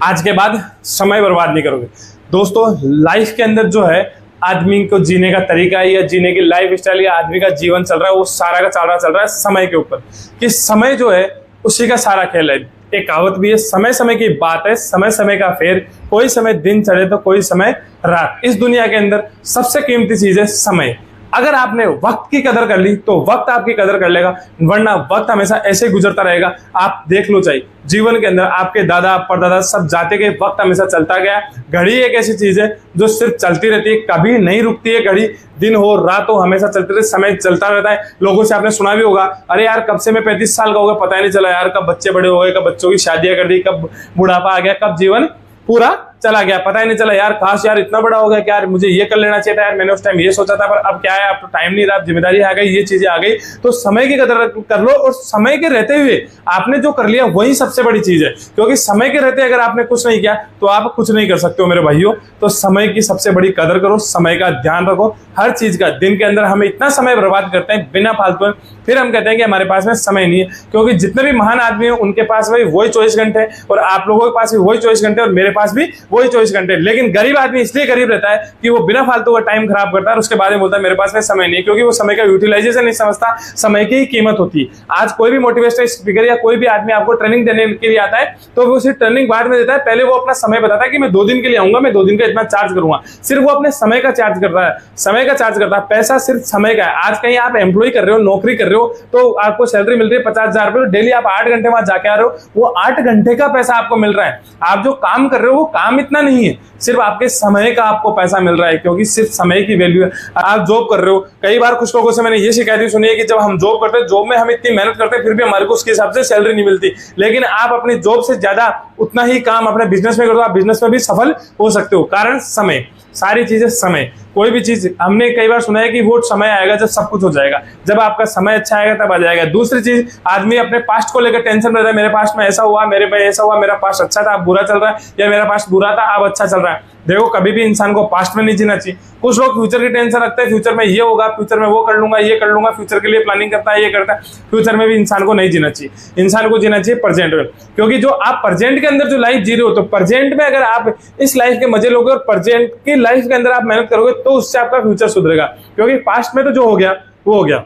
आज के बाद समय बर्बाद नहीं करोगे। दोस्तों, लाइफ के अंदर जो है आदमी को जीने का तरीका या जीने की लाइफ स्टाइल या आदमी का जीवन चल रहा है, वो सारा का सारा चल रहा है समय के ऊपर, कि समय जो है उसी का सारा खेल है। एक कहावत भी है, समय समय की बात है, समय समय का फेर, कोई समय दिन चढ़े तो कोई समय रात। इस दुनिया के अंदर सबसे कीमती चीज है समय। अगर आपने वक्त की कदर कर ली तो वक्त आपकी कदर कर लेगा, वरना वक्त हमेशा ऐसे गुजरता रहेगा। आप देख लो, चाहिए जीवन के अंदर आपके दादा परदादा सब जाते गए, वक्त हमेशा चलता गया। घड़ी एक ऐसी चीज है जो सिर्फ चलती रहती है, कभी नहीं रुकती है। घड़ी दिन हो रात हो हमेशा चलती रहती, समय चलता रहता है। लोगों से आपने सुना भी होगा, अरे यार कब से मैं 35 साल का हो गया पता ही नहीं चला यार, कब बच्चे बड़े हो गए, कब बच्चों की शादियां कर दी, कब बुढ़ापा आ गया, कब जीवन पूरा चला गया, पता ही नहीं चला यार। काश यार इतना बड़ा हो गया कि यार मुझे ये कर लेना चाहिए था यार, मैंने उस टाइम ये सोचा था, पर अब क्या है, अब तो टाइम नहीं रहा, जिम्मेदारी आ गई, ये चीजें आ गई। तो समय की कदर कर लो, और समय के रहते हुए आपने जो कर लिया वही सबसे बड़ी चीज है। क्योंकि समय के रहते अगर आपने कुछ नहीं किया तो आप कुछ नहीं कर सकते हो मेरे भाइयों। तो समय की सबसे बड़ी कदर करो, समय का ध्यान रखो हर चीज का। दिन के अंदर हम इतना समय बर्बाद करते हैं बिना फालतू में, फिर हम कहते हैं कि हमारे पास में समय नहीं है। क्योंकि जितने भी महान आदमी हैं उनके पास भाई वही 24 घंटे हैं, और आप लोगों के पास भी वही 24 घंटे, और मेरे पास भी वही 24 घंटे। लेकिन गरीब आदमी इसलिए गरीब रहता है कि वो बिना फालतू का टाइम खराब करता है और उसके बाद में बोलता है मेरे पास में समय नहीं है। क्योंकि वो समय का यूटिलाइजेशन नहीं समझता, समय की कीमत होती है। आज कोई भी मोटिवेशनल स्पीकर या कोई भी आदमी आपको ट्रेनिंग देने के लिए आता है तो वो सिर्फ ट्रेनिंग बाद में देता है, पहले वो अपना समय बताता है कि मैं 2 दिन के लिए आऊंगा, मैं 2 दिन का इतना चार्ज करूंगा। सिर्फ वो अपने समय का चार्ज करता है, समय का चार्ज करता है। पैसा सिर्फ समय का है। आज कहीं आप एम्प्लॉय कर रहे हो, नौकरी कर रहे हो, तो आपको सैलरी मिल रही है 50,000 रुपए, डेली आप 8 घंटे वहां जाके आ रहे हो, वो 8 घंटे का पैसा आपको मिल रहा है। आप जो काम कर रहे हो वो काम इतना नहीं है, सिर्फ आपके समय का आपको पैसा मिल रहा है। क्योंकि सिर्फ समय की वैल्यू है। आप जॉब कर रहे हो, कई बार कुछ लोगों से मैंने ये शिकायत सुनी है कि जब हम जॉब करते हैं, जॉब में हम इतनी मेहनत करते हैं, फिर भी हमारे को उसके हिसाब से सैलरी नहीं मिलती। लेकिन आप अपनी जॉब से ज्यादा उतना ही काम अपने बिजनेस में करो, आप बिजनेस में भी सफल हो सकते हो। कारण समय, सारी चीजें समय। कोई भी चीज हमने कई बार सुना है कि वो समय आएगा जब सब कुछ हो जाएगा, जब आपका समय अच्छा आएगा तब आ जाएगा। दूसरी चीज, आदमी अपने पास्ट को लेकर टेंशन रहता है, मेरे पास्ट में ऐसा हुआ, मेरे में ऐसा हुआ, मेरा पास्ट अच्छा था अब बुरा चल रहा है, या मेरा पास्ट बुरा था अब अच्छा चल रहा है। देखो, कभी भी इंसान को पास्ट में नहीं जीना चाहिए। कुछ लोग फ्यूचर की टेंशन रखते हैं, फ्यूचर में ये होगा, फ्यूचर में वो कर लूंगा, ये कर लूंगा, फ्यूचर के लिए प्लानिंग करता है, ये करता है। फ्यूचर में भी इंसान को नहीं जीना चाहिए, इंसान को जीना चाहिए प्रेजेंट में। क्योंकि जो आप प्रेजेंट के अंदर जो लाइफ जी रहे हो, तो प्रेजेंट में अगर आप इस लाइफ के मजे लोगे और प्रेजेंट की लाइफ के अंदर आप मेहनत करोगे तो उससे आपका फ्यूचर सुधरेगा। क्योंकि पास्ट में तो जो हो गया वो हो गया,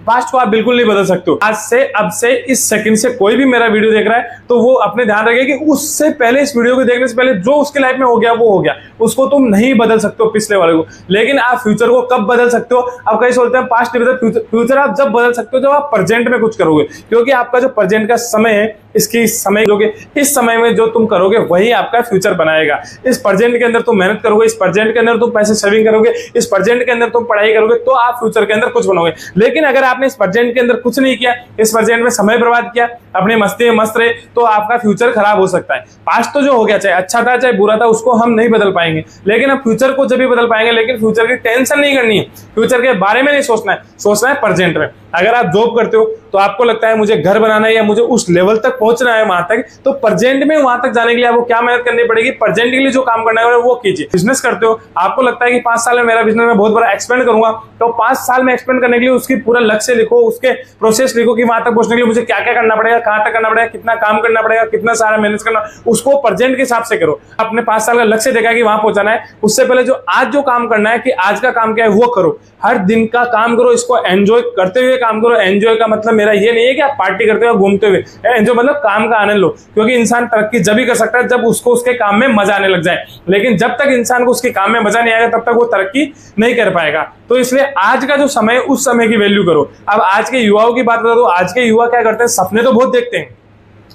पास्ट को आप बिल्कुल नहीं बदल सकते हो। आज से, अब से, इस सेकंड से कोई भी मेरा वीडियो देख रहा है तो वो अपने ध्यान रखे कि उससे पहले, इस वीडियो को देखने से पहले जो उसके लाइफ में हो गया वो हो गया, उसको तुम नहीं बदल सकते हो पिछले वाले को। लेकिन आप फ्यूचर को कब बदल सकते हो? आप कहीं सोचते हैं पास्ट नहीं बदल, फ्यूचर आप जब बदल सकते हो जब आप प्रेजेंट में कुछ करोगे। क्योंकि आपका जो प्रेजेंट का समय है, इसकी समय जो इस समय में जो तुम करोगे वही आपका फ्यूचर बनाएगा। इस प्रेजेंट के अंदर तुम मेहनत करोगे, इस प्रेजेंट के अंदर तुम पैसे सेविंग करोगे, इस प्रेजेंट के अंदर तुम पढ़ाई करोगे, तो आप फ्यूचर के अंदर कुछ बनोगे। लेकिन अगर आपने इस प्रेजेंट के अंदर कुछ नहीं किया, इस प्रेजेंट में समय बर्बाद किया, अपने मस्ती में मस्त रहे, तो आपका फ्यूचर खराब हो सकता है। पास्ट तो जो हो गया, चाहे अच्छा था चाहे बुरा था, उसको हम नहीं बदल पाएंगे। लेकिन अब फ्यूचर को जब भी बदल पाएंगे, लेकिन फ्यूचर की टेंशन नहीं करनी है, फ्यूचर के बारे में नहीं सोचना है, सोचना है प्रेजेंट में। अगर आप जॉब करते हो तो आपको लगता है मुझे घर बनाना है या मुझे उस लेवल तक पहुंचना है वहां तक, तो प्रेजेंट में वहां तक जाने के लिए आपको क्या मेहनत करनी पड़ेगी? प्रेजेंट के लिए जो काम करना है वो कीजिए। बिजनेस करते हो, आपको लगता है कि 5 साल में मेरा बिजनेस में बहुत बड़ा एक्सपेंड करूंगा, तो 5 साल में एक्सपेंड करने के लिए उसकी पूरा लक्ष्य लिखो, उसके प्रोसेस लिखो कि वहां तक पहुंचने के लिए मुझे क्या क्या करना पड़ेगा, कहां तक करना पड़ेगा, कितना काम करना पड़ेगा, कितना सारा मेहनत करना, उसको प्रेजेंट के हिसाब से करो। अपने 5 साल का लक्ष्य देखा कि वहां पहुंचाना है, उससे पहले जो आज जो काम करना है कि आज का काम क्या है वो करो। हर दिन का काम करो, इसको एंजॉय करते हुए काम करो। एंजॉय का मतलब मेरा ये नहीं है कि आप पार्टी करते हुए घूमते हुए, एंजॉय मतलब काम का आनंद लो। क्योंकि इंसान तरक्की जब भी कर सकता है जब उसको उसके काम में मजा आने लग जाए। लेकिन जब तक इंसान को उसके काम में मजा नहीं आएगा तब तक वो तरक्की नहीं कर पाएगा। तो इसलिए आज का जो समय है उस समय की वैल्यू करो। अब आज के युवाओं की बात करो तो आज के युवा क्या करते हैं, सपने तो बहुत देखते हैं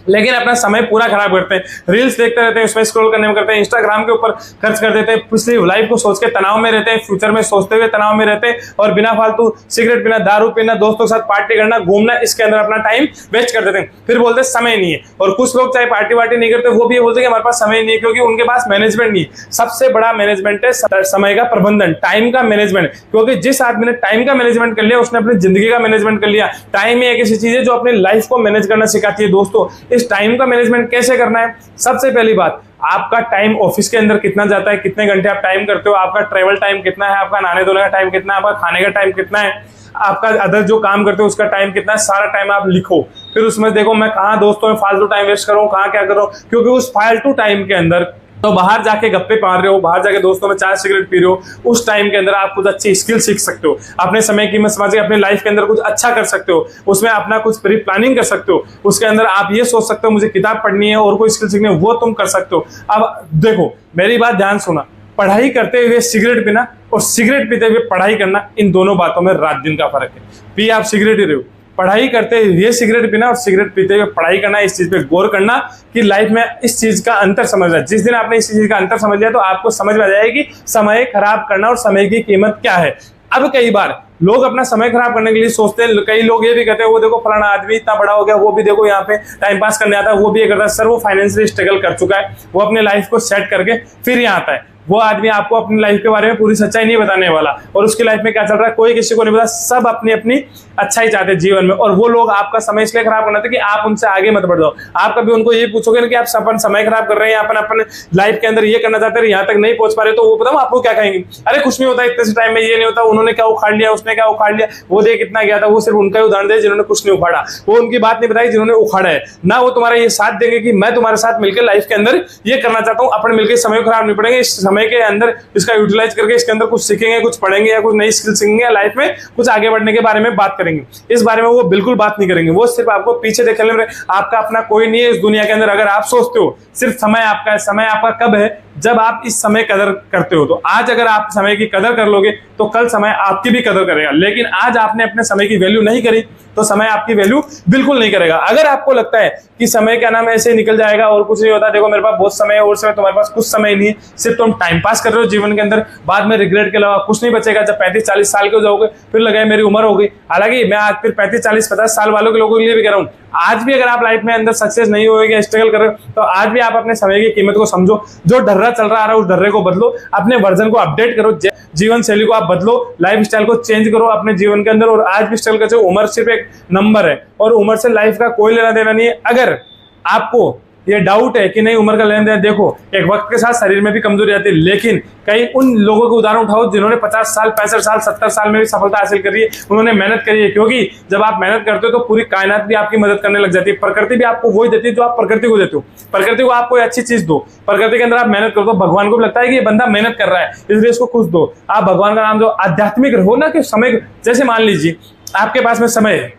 लेकिन अपना समय पूरा खराब करते हैं, रील्स देखते रहते हैं, उसमें स्क्रॉल करने में करते हैं, इंस्टाग्राम के ऊपर खर्च कर देते हैं, पिछली लाइफ को सोच के तनाव में रहते हैं, फ्यूचर में सोचते हुए तनाव में रहते हैं, और बिना फालतू सिगरेट पीना, दारू पीना, दोस्तों के साथ पार्टी करना, घूमना, इसके अंदर अपना टाइम वेस्ट कर देते हैं। फिर बोलते हैं समय नहीं है। और कुछ लोग चाहे पार्टी वार्टी नहीं करते, वो भी बोलते हैं कि हमारे पास समय नहीं है, क्योंकि उनके पास मैनेजमेंट नहीं है। सबसे बड़ा मैनेजमेंट है समय का प्रबंधन, टाइम का मैनेजमेंट। क्योंकि जिस आदमी ने टाइम का मैनेजमेंट कर लिया उसने अपनी जिंदगी का मैनेजमेंट कर लिया। टाइम ही एक ऐसी चीज है जो अपनी लाइफ को मैनेज करना सिखाती है। दोस्तों, इस टाइम का मैनेजमेंट कैसे करना है? सबसे पहली बात, आपका टाइम ऑफिस के अंदर कितना जाता है, कितने घंटे आप टाइम करते हो, आपका ट्रेवल टाइम कितना है, आपका नहाने धोने का टाइम कितना है, आपका खाने का टाइम कितना है, आपका अदर जो काम करते हो उसका टाइम कितना है, सारा टाइम आप लिखो। फिर उसमें देखो मैं कहाँ दोस्तों में फालतू टाइम वेस्ट कर रहा हूँ, कहाँ क्या कर रहा हूँ, क्योंकि उस फालतू टाइम के अंदर तो बाहर जाके गप्पे मार रहे हो, बाहर जाके दोस्तों में चाय सिगरेट पी रहे हो, उस टाइम के अंदर आप कुछ अच्छी स्किल सीख सकते हो, अपने समय की मैं समझ के अपने लाइफ के अंदर कुछ अच्छा कर सकते हो, उसमें अपना कुछ प्री प्लानिंग कर सकते हो, उसके अंदर आप ये सोच सकते हो मुझे किताब पढ़नी है और कोई स्किल सीखनी है, वो तुम कर सकते हो। अब देखो मेरी बात ध्यान सुना, पढ़ाई करते हुए सिगरेट पीना और सिगरेट पीते हुए पढ़ाई करना, इन दोनों बातों में रात दिन का फर्क है। पी आप सिगरेट ही रहे हो, पढ़ाई करते हुए सिगरेट पीना और सिगरेट पीते हुए पढ़ाई करना, इस चीज पे गौर करना कि लाइफ में इस चीज का अंतर समझना। जिस दिन आपने इस चीज का अंतर समझ लिया तो आपको समझ में आ जाएगी समय खराब करना और समय की कीमत क्या है। अब कई बार लोग अपना समय खराब करने के लिए सोचते हैं, कई लोग ये भी कहते हैं वो देखो फलाना आदमी इतना बड़ा हो गया, वो भी देखो यहाँ पे टाइम पास करने आता है, वो भी ये करता है। सर वो फाइनेंशियली स्ट्रगल कर चुका है, वो अपने लाइफ को सेट करके फिर यहाँ आता है। वो आदमी आपको अपनी लाइफ के बारे में पूरी सच्चाई नहीं बताने वाला, और उसकी लाइफ में क्या चल रहा है कोई किसी को नहीं पता। सब अपनी अपनी अच्छाई चाहते हैं जीवन में, और वो लोग आपका समय इसलिए खराब करना था कि आप उनसे आगे मत बढ़ जाओ। आप कभी उनको ये पूछोगे ना कि आप अपन समय खराब कर रहे हैं, अपन अपने लाइफ के अंदर ये करना चाहते हैं, यहाँ तक नहीं पहुंच पा रहे, तो वो बताओ आपको क्या कहेंगे, अरे कुछ नहीं होता, इतने से टाइम में ये नहीं होता, उन्होंने क्या उखाड़ लिया, उसने क्या उखाड़ लिया, वो देख कितना गया था। वो सिर्फ उनका ही उदाहरण दे जिन्होंने कुछ नहीं उखाड़ा, वो उनकी बात नहीं बताई जिन्होंने उखाड़ा है ना। वो तुम्हारा ये साथ देंगे कि मैं तुम्हारे साथ मिलकर लाइफ के अंदर ये करना चाहता हूँ, अपन मिलकर समय खराब नहीं पड़ेंगे, इस समय के अंदर इसका यूटिलाइज करके इसके अंदर कुछ सीखेंगे, कुछ पढ़ेंगे या कुछ नई स्किल सीखेंगे, लाइफ में कुछ आगे बढ़ने के बारे में बात करेंगे। इस बारे में वो बिल्कुल बात नहीं करेंगे, वो सिर्फ आपको पीछे देखने में। आपका अपना कोई नहीं है इस दुनिया के अंदर। अगर आप सोचते हो सिर्फ समय आपका है, समय आपका कब है, जब आप इस समय कदर करते हो। तो आज अगर आप समय की कदर कर लोगे तो कल समय आपकी भी कदर करेगा। लेकिन आज आपने अपने समय की वैल्यू नहीं करी तो समय आपकी वैल्यू बिल्कुल नहीं करेगा। अगर आपको लगता है कि समय क्या नाम है ऐसे निकल जाएगा और कुछ नहीं होता, देखो मेरे पास बहुत समय है और समय तुम्हारे पास कुछ समय नहीं है, सिर्फ तुम टाइम पास कर रहे हो जीवन के अंदर, बाद में रिग्रेट के अलावा कुछ नहीं बचेगा। जब 35-40 साल के हो जाओगे फिर लगे मेरी उम्र हो गई। हालांकि मैं आज फिर 35-40-50 साल वालों के लोगों के लिए भी कह रहा हूँ, आज भी अगर आप लाइफ में अंदर सक्सेस नहीं होगे, स्ट्रगल कर रहे हो, तो आज भी आप अपने समय की कीमत को समझो। जो डर्रा चल रहा है उस डर्रे को बदलो, अपने वर्जन को अपडेट करो, जीवन शैली को आप बदलो, लाइफ स्टाइल को चेंज करो अपने जीवन के अंदर। और आज भी स्ट्रगल कर, उम्र सिर्फ एक नंबर है और उम्र से लाइफ का कोई लेना देना नहीं है। अगर आपको ये डाउट है कि नहीं उम्र का लेन देन, देखो एक वक्त के साथ शरीर में भी कमजोरी आती है, लेकिन कई उन लोगों के उदाहरण उठाओ जिन्होंने 50 साल 65 साल 70 साल में भी सफलता हासिल करी है, उन्होंने मेहनत करी है। क्योंकि जब आप मेहनत करते हो तो पूरी कायनात भी आपकी मदद करने लग जाती है, प्रकृति भी आपको वही देती है जो आप प्रकृति को देते हो। प्रकृति को आप कोई अच्छी चीज दो, प्रकृति के अंदर आप मेहनत करो तो भगवान को भी लगता है कि ये बंदा मेहनत कर रहा है, इसलिए इसको कुछ दो। आप भगवान का नाम जो आध्यात्मिक रहो ना, कि समय, जैसे मान लीजिए आपके पास में समय है,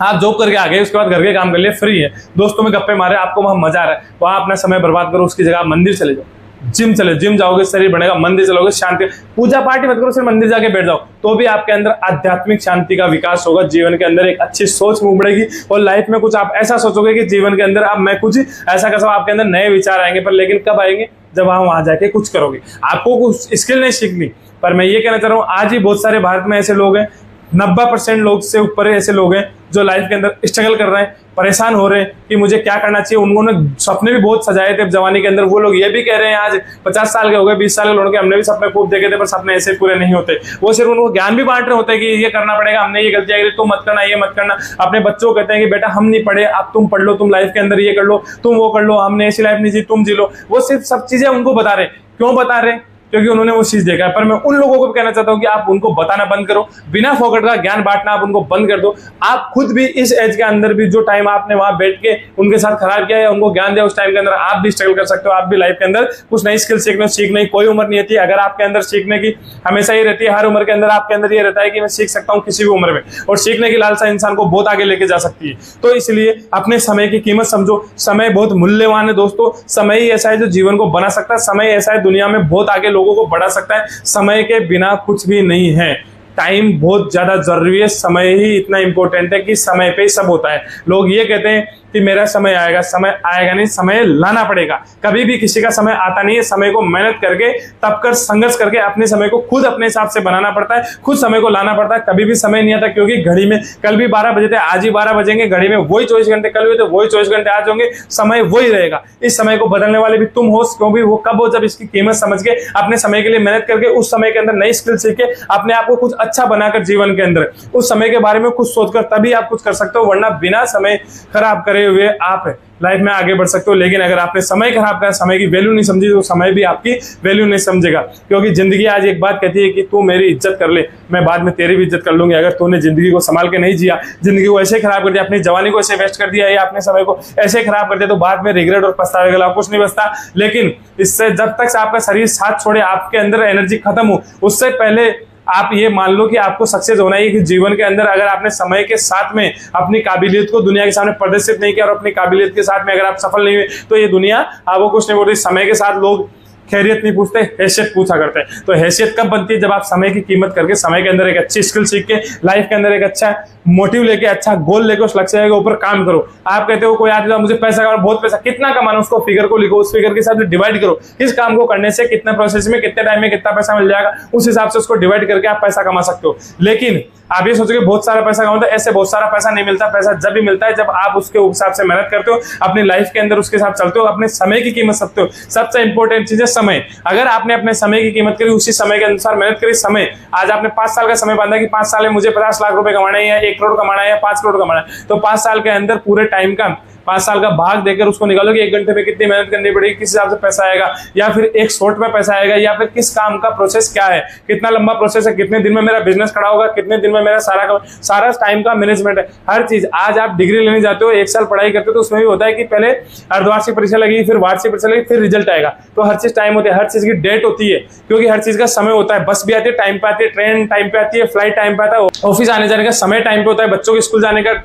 आप जॉब करके आ गए, उसके बाद घर के काम कर लिए, फ्री है, दोस्तों में गप्पे मारे, आपको वहां मजा आ रहा है, वहां अपना समय बर्बाद करो, उसकी जगह आप मंदिर चले जाओ, जिम जाओगे शरीर बढ़ेगा, मंदिर चलोगे शांति, पूजा पाठी मत करो, सिर्फ मंदिर जाके बैठ जाओ, तो भी आपके अंदर आध्यात्मिक शांति का विकास होगा। जीवन के अंदर एक अच्छी सोच उमड़ेगी और लाइफ में कुछ आप ऐसा सोचोगे कि जीवन के अंदर अब मैं कुछ ऐसा कर सकता हूं। आपके अंदर नए विचार आएंगे, पर लेकिन कब आएंगे, जब आप वहां जाके कुछ करोगे। आपको कुछ स्किल नहीं सीखनी, पर मैं ये कहना चाह रहा हूँ आज भी बहुत सारे भारत में ऐसे लोग हैं, 90% लोग से ऊपर ऐसे लोग हैं जो लाइफ के अंदर स्ट्रगल कर रहे हैं, परेशान हो रहे हैं कि मुझे क्या करना चाहिए। उन्होंने सपने भी बहुत सजाए थे जवानी के अंदर, वो लोग ये भी कह रहे हैं आज 50 साल के हो गए, 20 साल के लोगों के, हमने भी सपने खूब देखे थे पर सपने ऐसे पूरे नहीं होते। वो सिर्फ उनको ज्ञान भी बांट रहे होते हैं कि ये करना पड़ेगा, हमने ये गलतियां करी, तुम मत करना, ये मत करना। अपने बच्चों को कहते हैं कि बेटा हम नहीं पढ़े, अब तुम पढ़ लो, तुम लाइफ के अंदर ये कर लो, तुम वो कर लो, हमने ऐसी लाइफ नहीं जी, तुम जी लो। वो सिर्फ सब चीजें उनको बता रहे। क्यों बता रहे? क्योंकि उन्होंने वो चीज देखा है। पर मैं उन लोगों को भी कहना चाहता हूं कि आप उनको बताना बंद करो, बिना फोकट का ज्ञान बांटना आप उनको बंद कर दो। आप खुद भी इस एज के अंदर भी जो टाइम आपने वहां बैठ के उनके साथ खराब किया है, उनको ज्ञान दिया, उस टाइम के अंदर आप भी स्ट्रगल कर सकते हो। आप भी लाइफ के अंदर कुछ नई स्किल सीखने की कोई उम्र नहीं होती। अगर आपके अंदर सीखने की हमेशा ही रहती है, हर उम्र के अंदर आपके अंदर ये रहता है कि मैं सीख सकता हूँ किसी भी उम्र में, और सीखने की लालसा इंसान को बहुत आगे लेके जा सकती है। तो इसलिए अपने समय की कीमत समझो। समय बहुत मूल्यवान है दोस्तों। समय ही ऐसा है जो जीवन को बना सकता है। समय ऐसा है दुनिया में बहुत आगे लोगों को बढ़ा सकता है। समय के बिना कुछ भी नहीं है। टाइम बहुत ज्यादा जरूरी है। समय ही इतना इंपॉर्टेंट है कि समय पे ही सब होता है। लोग ये कहते हैं कि मेरा समय आएगा, समय आएगा नहीं, समय लाना पड़ेगा। कभी भी किसी का समय आता नहीं है। समय को मेहनत करके, तब कर, संघर्ष करके अपने समय को खुद अपने हिसाब से बनाना पड़ता है, खुद समय को लाना पड़ता है। कभी भी समय नहीं आता, क्योंकि घड़ी में कल भी 12 बजे थे, आज ही 12 बजेंगे। घड़ी में वही 24 घंटे कल हुए थे, वही 24 घंटे आज होंगे। समय वही रहेगा। इस समय को बदलने वाले भी तुम हो, क्योंकि वो कब हो, जब इसकी कीमत समझ के अपने समय के लिए मेहनत करके, उस समय के अंदर नई स्किल सीख के अपने आप को कुछ अच्छा बनाकर जीवन के अंदर उस समय के बारे में कुछ सोचकर तभी आप कुछ कर सकते हो। वरना बिना समय खराब करे लगे हुए आप लाइफ में आगे बढ़ सकते हो। लेकिन अगर आपने समय खराब करा, समय की वैल्यू नहीं समझी, तो समय भी आपकी वैल्यू नहीं समझेगा। क्योंकि जिंदगी आज एक बात कहती है कि तू मेरी इज्जत कर ले, मैं बाद में तेरी भी इज्जत कर लूंगी। अगर तूने जिंदगी को संभाल के नहीं जिया, जिंदगी को ऐसे खराब कर दिया, अपनी जवानी को ऐसे वेस्ट कर दिया या अपने समय को ऐसे खराब कर दिया, तो बाद में रिग्रेट और पछतावे के अलावा कुछ नहीं बचता। लेकिन इससे जब तक आपका शरीर साथ छोड़े, आपके अंदर एनर्जी खत्म हो, उससे पहले आप ये मान लो कि आपको सक्सेस होना है कि जीवन के अंदर अगर आपने समय के साथ में अपनी काबिलियत को दुनिया के सामने प्रदर्शित नहीं किया और अपनी काबिलियत के साथ में अगर आप सफल नहीं हुए, तो ये दुनिया आपको कुछ नहीं बोलती। समय के साथ लोग खैरियत नहीं पूछते, हैसियत पूछा करते हैं। तो हैसियत कब बनती है? जब आप समय की कीमत करके, समय के अंदर एक अच्छी स्किल सीख के, लाइफ के अंदर एक अच्छा मोटिव लेके, अच्छा गोल लेके, उस लक्ष्य के ऊपर काम करो। आप कहते हो कोई आदमी मुझे पैसा कमाना, बहुत पैसा, कितना कमाना, उसको फिगर को लिखो, उस फिगर के साथ डिवाइड करो, इस काम को करने से कितना प्रोसेस में, कितने टाइम में कितना पैसा मिल जाएगा, उस हिसाब से उसको डिवाइड करके आप पैसा कमा सकते हो। लेकिन आप ये सोचोगे बहुत सारा पैसा कमाओ, तो ऐसे बहुत सारा पैसा नहीं मिलता। पैसा जब भी मिलता है जब आप उसके हिसाब से मेहनत करते हो, अपनी लाइफ के अंदर उसके साथ चलते हो, अपने समय की कीमत सकते हो। सबसे इंपॉर्टेंट चीज है समय। अगर आपने अपने समय की कीमत करी, उसी समय के अनुसार मेहनत करी, समय आज आपने 5 साल का समय बांधा कि 5 साल में मुझे 50 लाख रुपए कमाना है या 1 करोड़ कमाना है या 5 करोड़ कमाना है, तो 5 साल के अंदर पूरे टाइम का 5 साल का भाग देकर उसको निकालो कि 1 घंटे में कितनी मेहनत करनी पड़ेगी, किस हिसाब से पैसा आएगा, या फिर एक शॉर्ट में पैसा आएगा, या फिर किस काम का प्रोसेस क्या है, कितना लंबा प्रोसेस है, कितने दिन में मेरा बिजनेस खड़ा होगा, कितने दिन में मेरा सारा टाइम का मैनेजमेंट है, हर चीज। आज आप डिग्री लेने जाते हो, 1 साल पढ़ाई करते हो, तो उसमें भी होता है कि पहले अर्धवार्षिक परीक्षा लगेगी, फिर वार्षिक परीक्षा लगेगी, फिर रिजल्ट आएगा। तो हर चीज टाइम होती है, हर चीज की डेट होती है, क्योंकि हर चीज का समय होता है। बस भी आती है टाइम पे आती है, ट्रेन टाइम पे आती है, फ्लाइट टाइम पे आता है, ऑफिस आने जाने का समय टाइम पे होता है, बच्चों के स्कूल जाने का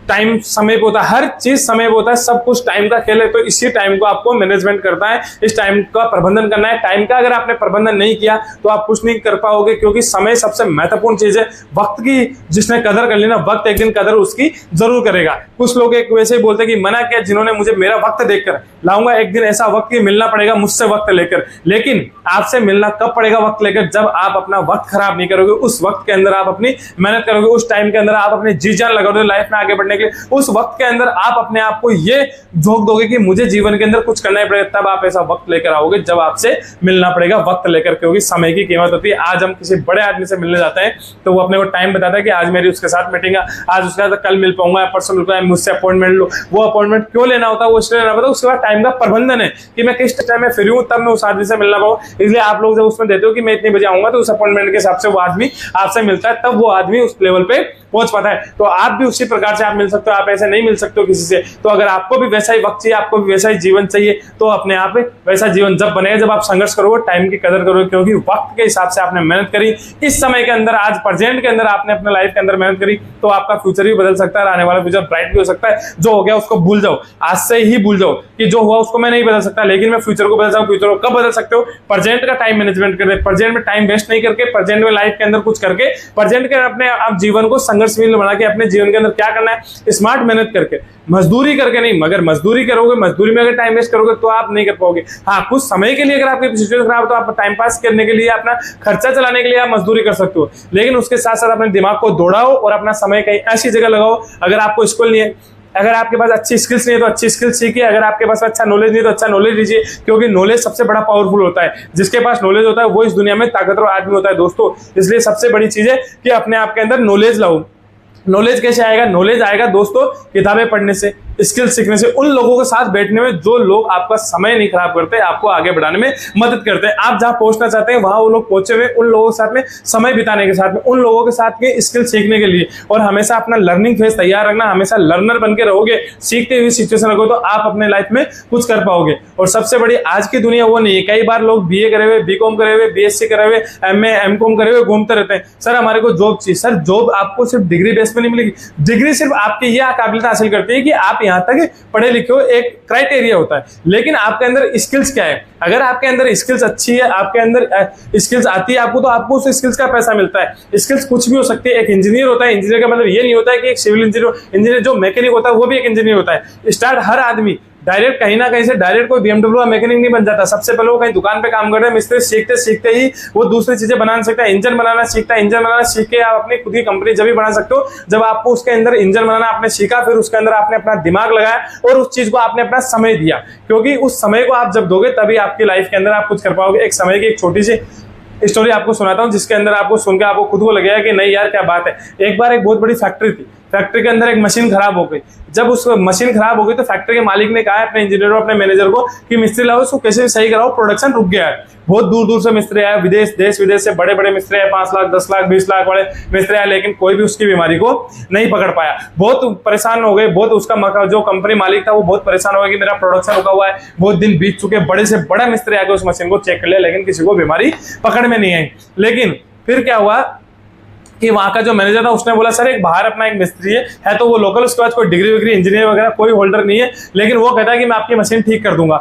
टाइम समय पे होता है, हर चीज समय पे होता है, सब कुछ टाइम का खेल है। तो इसी टाइम को आपको मैनेजमेंट करना है, इस टाइम का प्रबंधन करना है। टाइम का अगर आपने प्रबंधन नहीं किया तो आप कुछ नहीं कर पाओगे, क्योंकि समय सबसे महत्वपूर्ण चीज है। वक्त की जिसने कदर कर ली ना, वक्त एक दिन कदर उसकी जरूर करेगा। कुछ लोग एक वैसे ही बोलते हैं कि मना किया जिन्होंने मुझे मेरा वक्त देखकर, लाऊंगा एक दिन ऐसा वक्त कि मिलना पड़ेगा मुझसे वक्त लेकर। लेकिन आपसे मिलना कब पड़ेगा वक्त लेकर? जब आप अपना वक्त खराब नहीं करोगे, उस वक्त के अंदर आप अपनी मेहनत करोगे, उस टाइम के अंदर आप अपनी जी जान लगाओगे लाइफ में आगे बढ़ने के लिए, उस वक्त के अंदर आप अपने आप को ये झोंक दोगे कि मुझे जीवन के अंदर कुछ करना ही पड़ेगा। तब आप ऐसा वक्त लेकर आओगे जब आपसे मिलना पड़ेगा वक्त लेकर, क्योंकि समय की कीमत होती है। आज हम किसी बड़े आदमी से मिलने जाते हैं तो वो अपने को टाइम बताता है कि आज मेरी उसके साथ मीटिंग है, आज उसके साथ कल मिल पाऊंगा, परसों मिल पाऊंगा, मुझसे अपॉइंटमेंट लो। वो अपॉइंटमेंट क्यों लेना होता है? वो इसलिए लेना होता है उसके बाद टाइम का प्रबंधन है कि मैं किस टाइम में फ्री हूं, तब मैं उस आदमी से मिलना पाऊं। इसलिए आप लोग जब उसमें देते हो कि मैं इतने बजे आऊंगा, तो उस अपॉइंटमेंट के हिसाब से वो आदमी आपसे मिलता है, तब वो आदमी उस लेवल पे पहुंच पाता है। तो आप भी उसी प्रकार से आप मिल सकते हो, आप ऐसे नहीं मिल सकते हो किसी से। तो अगर आपको भी वैसा ही वक्त चाहिए, आपको भी वैसा ही जीवन चाहिए, तो अपने आप वैसा जीवन जब बनेगा जब आप संघर्ष करोगे, टाइम की कदर करोगे, क्योंकि वक्त के हिसाब से आपने मेहनत करी। इस समय के अंदर, आज प्रेजेंट के अंदर आपने अपने लाइफ के अंदर मेहनत करी, तो आपका फ्यूचर भी बदल सकता है, आने वाला फ्यूचर ब्राइट भी हो सकता है। जो हो गया उसको भूल जाओ, आज से ही भूल जाओ कि जो हुआ उसको मैं नहीं बदल सकता, लेकिन मैं फ्यूचर को बदल सकता हूं। फ्यूचर को कब बदल सकते हो? प्रेजेंट का टाइम मैनेजमेंट करके, प्रेजेंट में टाइम वेस्ट नहीं करके, प्रेजेंट में लाइफ के अंदर कुछ करके, प्रेजेंट के अपने आप जीवन को संघर्षशील बना के, अपने जीवन के अंदर क्या करना है, स्मार्ट मेहनत करके, मजदूरी करके नहीं। मगर मजदूरी करोगे, मजदूरी में अगर टाइम वेस्ट करोगे तो आप नहीं कर पाओगे। हाँ, कुछ समय के लिए अगर आपकी सिचुएशन खराब है तो आप टाइम पास करने के लिए, अपना खर्चा चलाने के लिए आप मजदूरी कर सकते हो, लेकिन उसके साथ साथ अपने दिमाग को दौड़ाओ और अपना समय कहीं ऐसी जगह लगाओ। अगर आपको स्किल नहीं है, अगर आपके पास अच्छी स्किल्स नहीं है तो अच्छी स्किल्स सीखिए, अगर आपके पास अच्छा नॉलेज नहीं है तो अच्छा नॉलेज लीजिए, क्योंकि नॉलेज सबसे बड़ा पावरफुल होता है। जिसके पास नॉलेज होता है वो इस दुनिया में ताकतवर आदमी होता है दोस्तों। इसलिए सबसे बड़ी चीज है कि अपने आप के अंदर नॉलेज लाओ। नॉलेज कैसे आएगा? नॉलेज आएगा दोस्तों किताबें पढ़ने से, स्किल सीखने से, उन लोगों के साथ बैठने में जो लोग आपका समय नहीं खराब करते, आपको आगे बढ़ाने में मदद करते हैं। आप जहां पहुंचना चाहते हैं वहां वो लोग पहुंचे हुए, उन लोगों के साथ में समय बिताने के साथ में, उन लोगों के साथ के स्किल सीखने के लिए। और हमेशा अपना लर्निंग फेज तैयार रखना, हमेशा लर्नर बन के रहोगे, सीखते हुए सिचुएशन रखो, तो आप अपने लाइफ में कुछ कर पाओगे। और सबसे बड़ी आज की दुनिया वो नहीं है। कई बार लोग BA करे हुए, BCom करे हुए, BSc करे हुए, MA MCom करे हुए घूमते रहते हैं, सर हमारे को जॉब चाहिए। सर जॉब आपको सिर्फ डिग्री बेस पे नहीं मिलेगी। डिग्री सिर्फ आपकी यह काबिलियत हासिल करती है कि आप यहाँ तक पढ़े लिखे हो, एक क्राइटेरिया होता है, लेकिन आपके अंदर स्किल्स क्या है? अगर आपके अंदर स्किल्स अच्छी है, आपके अंदर स्किल्स आती है आपको, तो आपको उस स्किल्स का पैसा मिलता है। स्किल्स कुछ भी हो सकती है। एक इंजीनियर होता है, इंजीनियर का मतलब ये नहीं होता है कि एक सिविल इंजीनियर जो मैकेनिक होता है वो भी एक इंजीनियर होता है। स्टार्ट हर आदमी डायरेक्ट कहीं ना कहीं से डायरेक्ट कोई BMW का मैकेनिक नहीं बन जाता। सबसे पहले वो कहीं दुकान पे काम करते हैं, मिस्त्री सीखते सीखते ही वो दूसरी चीजें बनाना सीखता है, इंजन बनाना सीखता है। इंजन बनाना सीख के आप अपनी खुद की कंपनी जब भी बना सकते हो जब आपको उसके अंदर इंजन बनाना आपने सीखा, फिर उसके अंदर आपने अपना दिमाग लगाया और उस चीज को आपने अपना समय दिया, क्योंकि उस समय को आप जब दोगे तभी आपकी लाइफ के अंदर आप कुछ कर पाओगे। एक समय की एक छोटी सी स्टोरी आपको सुनाता हूं, जिसके अंदर आपको सुनकर आपको खुद को लगेगा कि नहीं यार क्या बात है। एक बार एक बहुत बड़ी फैक्ट्री थी। फैक्ट्री के अंदर एक मशीन खराब हो गई। जब उस मशीन खराब हो गई तो फैक्ट्री के मालिक ने कहा अपने इंजीनियर और अपने मैनेजर को कि मिस्त्री लाओ, इसको कैसे सही कराओ, प्रोडक्शन रुक गया है। बहुत दूर दूर से मिस्त्री आए, देश विदेश से बड़े बड़े मिस्त्री आए, 5 लाख 10 लाख 20 लाख वाले मिस्त्री आए, लेकिन कोई भी उसकी बीमारी को नहीं पकड़ पाया। बहुत परेशान हो गए, बहुत उसका जो कंपनी मालिक था वो बहुत परेशान हो गया कि मेरा प्रोडक्शन रुका हुआ है, बहुत दिन बीत चुके, बड़े से बड़ा मिस्त्री आके उस मशीन को चेक कर लिया, लेकिन किसी को बीमारी पकड़ में नहीं आई। लेकिन फिर क्या हुआ कि वहां का जो मैनेजर था उसने बोला सर एक बाहर अपना एक मिस्त्री है तो वो लोकल, उसके बाद कोई डिग्री विग्री इंजीनियर वगैरह कोई होल्डर नहीं है, लेकिन वो कहता है कि मैं आपकी मशीन ठीक कर दूंगा,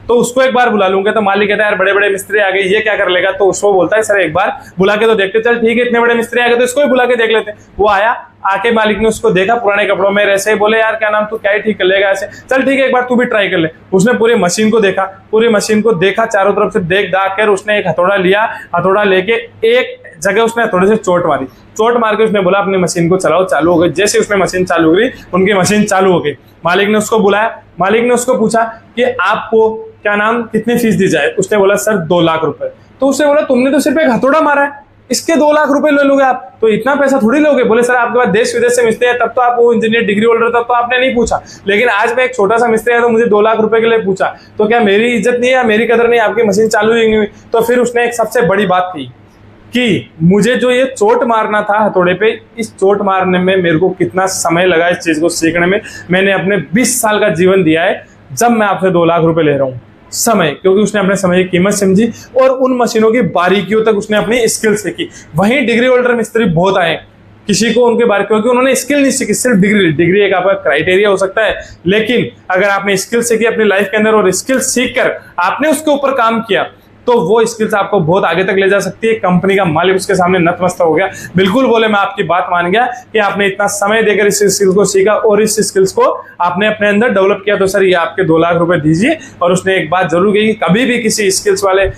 तो उसको एक बार बुला लूंगा। तो मालिक कहता है यार बड़े बड़े मिस्त्री आ गए, ये क्या कर लेगा, तो उसको बोलता है सर एक बार बुला के तो देखते। चल ठीक है, इतने बड़े मिस्त्री आ गए तो इसको ही बुला के देख लेते। वो आया, आके मालिक ने उसको देखा पुराने कपड़ों में ऐसे ही, बोले यार क्या नाम, तू क्या ही ठीक कर लेगा ऐसे, चल ठीक है एक बार तू भी ट्राई कर ले। उसने पूरी मशीन को देखा, पूरी मशीन को देखा, चारों तरफ से देख दाख कर उसने एक हथौड़ा लिया, हथौड़ा लेके एक जगह उसने हथौड़े से चोट मारी, चोट मार के उसने बोला अपनी मशीन को चलाओ, चालू हो गई। जैसे उसने मशीन चालू करी उनकी मशीन चालू हो गई। मालिक ने उसको बुलाया, मालिक ने उसको पूछा कि आपको क्या नाम कितनी फीस दी जाए। उसने बोला सर 2 लाख रुपए। तो उसने बोला तुमने तो सिर्फ एक हथौड़ा मारा है, इसके 2 लाख रुपए ले लोगे आप, तो इतना पैसा थोड़ी लोगे। बोले सर आपके पास देश विदेश से मिस्त्री है, तब तो आप वो इंजीनियर डिग्री होल्डर तब तो आपने नहीं पूछा, लेकिन आज मैं एक छोटा सा मिस्त्री है तो मुझे 2 लाख रुपए के लिए पूछा, तो क्या मेरी इज्जत नहीं है, मेरी कदर नहीं, आपकी मशीन चालू ही नहीं हुई। तो फिर उसने एक सबसे बड़ी बात की कि मुझे जो ये चोट मारना था हथौड़े पे, इस चोट मारने में मेरे को कितना समय लगा इस चीज को सीखने में, मैंने अपने 20 साल का जीवन दिया है, जब मैं आपसे 2 लाख रुपए ले रहा हूँ। समय, क्योंकि उसने अपने समय की कीमत समझी और उन मशीनों की बारीकियों तक उसने अपनी स्किल सीखी। वहीं डिग्री होल्डर मिस्त्री बहुत आए, किसी को उनके बारे, क्योंकि उन्होंने स्किल नहीं सीखी, सिर्फ डिग्री एक आपका क्राइटेरिया हो सकता है, लेकिन अगर आपने स्किल सीखी अपनी लाइफ के अंदर और स्किल सीख कर आपने उसके ऊपर काम किया तो वो स्किल्स आपको बहुत आगे तक ले जा सकती है। कंपनी का मालिक उसके सामने नतमस्तक हो गया, बिल्कुल बोले मैं आपकी बात मान गया कि आपने इतना समय देकर इस स्किल्स को सीखा और इस स्किल्स को आपने अपने अंदर डेवलप किया, तो सर ये आपके 2 लाख रुपए दीजिए। और उसने एक बात जरूर कही, कभी भी किसी स्किल्स वाले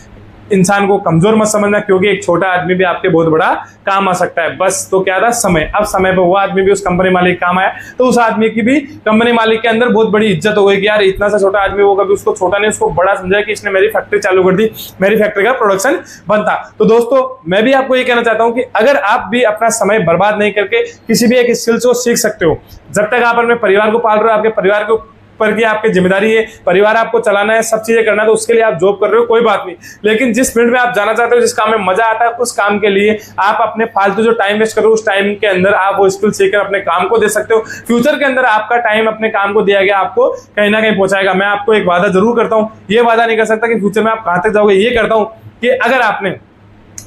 इंसान को कमजोर मत समझना, क्योंकि एक छोटा आदमी भी आपके बहुत बड़ा काम आ सकता है। बस तो क्या था, समय। अब समय पे वो आदमी भी उस कंपनी मालिक काम आया, तो उस आदमी की भी कंपनी मालिक के अंदर बहुत बड़ी इज्जत हो गई कि यार इतना सा छोटा आदमी, वो कभी उसको छोटा नहीं, उसको बड़ा समझा कि इसने मेरी फैक्ट्री चालू कर दी, मेरी फैक्ट्री का प्रोडक्शन बनता। तो दोस्तों मैं भी आपको ये कहना चाहता हूं कि अगर आप भी अपना समय बर्बाद नहीं करके किसी भी एक स्किल्स को सीख सकते हो, जब तक आप अपने परिवार को पाल रहे हो, आपके परिवार को पर की आपकी जिम्मेदारी है, परिवार आपको चलाना है, सब चीजें करना है, तो उसके लिए आप जॉब कर रहे हो कोई बात नहीं, लेकिन जिस फील्ड में आप जाना चाहते हो, जिस काम में मजा आता है, उस काम के लिए आप अपने फालतू जो टाइम वेस्ट कर रहे हो उस टाइम के अंदर आप वो स्किल सीखकर अपने काम को दे सकते हो। फ्यूचर के अंदर आपका टाइम अपने काम को दिया गया आपको कहीं ना कहीं पहुंचाएगा। मैं आपको एक वादा जरूर करता हूं, ये वादा नहीं कर सकता कि फ्यूचर में आप कहां तक जाओगे, ये करता हूं कि अगर आपने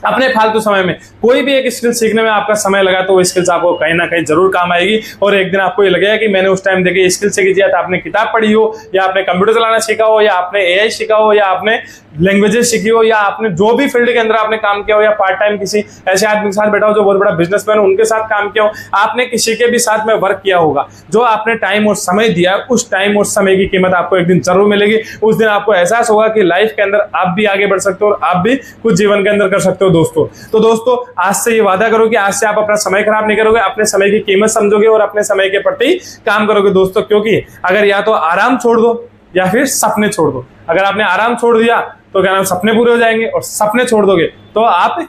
अपने फालतू समय में कोई भी एक स्किल सीखने में आपका समय लगा तो वो स्किल्स आपको कहीं ना कहीं जरूर काम आएगी, और एक दिन आपको ये लगेगा कि मैंने उस टाइम देखिए स्किल सीखी, या तो आपने किताब पढ़ी हो, या आपने कंप्यूटर चलाना सीखा हो, या आपने एआई सीखा हो, या आपने लैंग्वेजेस सीखी हो, या आपने जो भी फील्ड के अंदर आपने काम किया हो, या पार्ट टाइम किसी ऐसे आदमी के साथ बैठा हो जो बहुत बड़ा बिजनेसमैन हो उनके साथ काम किया हो, आपने किसी के भी साथ में वर्क किया होगा, जो आपने टाइम और समय दिया, उस टाइम और समय की कीमत आपको एक दिन जरूर मिलेगी। उस दिन आपको एहसास होगा कि लाइफ के अंदर आप भी आगे बढ़ सकते हो और आप भी कुछ जीवन के अंदर कर सकते हो। दोस्तों आज से ये वादा करो कि आज से आप अपना समय खराब नहीं करोगे, अपने समय की कीमत समझोगे और अपने समय के प्रति काम करोगे दोस्तों, क्योंकि अगर या तो आराम छोड़ दो या फिर सपने छोड़ दो। अगर आपने आराम छोड़ दिया तो क्या नाम सपने पूरे हो जाएंगे, और सपने छोड़ दोगे तो आप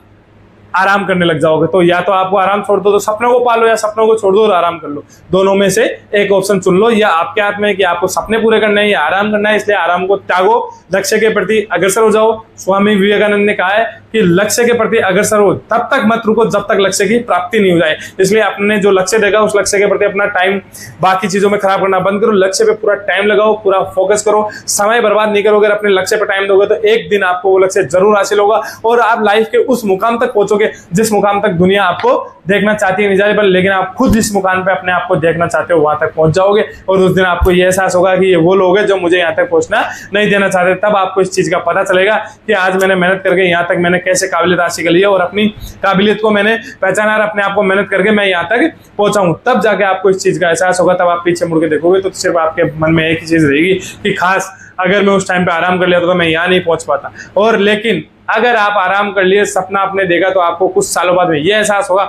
आराम करने लग जाओगे। तो या तो आपको आराम छोड़ दो तो सपनों को पालो, या सपनों को छोड़ दो और आराम कर लो, दोनों में से एक ऑप्शन चुन लो। या आपके हाथ में है कि आपको सपने पूरे करने हैं या आराम करना है, इसलिए आराम को त्यागो, लक्ष्य के प्रति अग्रसर हो जाओ। स्वामी विवेकानंद ने कहा है कि लक्ष्य के प्रति अग्रसर हो, तब तक मत रुको जब तक लक्ष्य की प्राप्ति नहीं हो जाए। इसलिए आपने जो लक्ष्य देखा उस लक्ष्य के प्रति अपना टाइम बाकी चीजों में खराब करना बंद करो, लक्ष्य पे पूरा टाइम लगाओ, पूरा फोकस करो, समय बर्बाद नहीं करोगे। अगर अपने लक्ष्य पर टाइम दोगे तो एक दिन आपको वो लक्ष्य जरूर हासिल होगा और आप लाइफ के उस मुकाम तक पहुंचोगे जिस मुकाम तक दुनिया आपको देखना चाहती है नहीं जाए, लेकिन आप खुद जिस मुकाम पे अपने आप को देखना चाहते हो वहां तक पहुंच जाओगे। और उस दिन आपको ये एहसास होगा कि ये वो लोग हैं जो मुझे यहाँ तक पहुंचना नहीं देना चाहते। तब आपको इस चीज का पता चलेगा कि आज मैंने मेहनत करके यहाँ तक मैंने कैसे काबिलियत हासिल कर ली है और अपनी काबिलियत को मैंने पहचाना और अपने आप को मेहनत करके मैं यहाँ तक पहुंचा हूं। तब जाके आपको इस चीज का एहसास होगा। तब आप पीछे मुड़ के देखोगे तो सिर्फ आपके मन में एक ही चीज रहेगी कि खास अगर मैं उस टाइम पे आराम कर लिया तो मैं यहाँ नहीं पहुंच पाता। और लेकिन अगर आप आराम कर लिए, सपना आपने देखा, तो आपको कुछ सालों बाद में ये एहसास होगा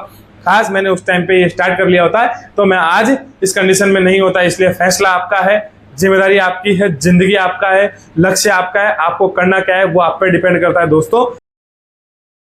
खास मैंने उस टाइम पे ये स्टार्ट कर लिया होता है तो मैं आज इस कंडीशन में नहीं होता। इसलिए फैसला आपका है, जिम्मेदारी आपकी है, जिंदगी आपका है, लक्ष्य आपका है, आपको करना क्या है वो आप पे डिपेंड करता है दोस्तों।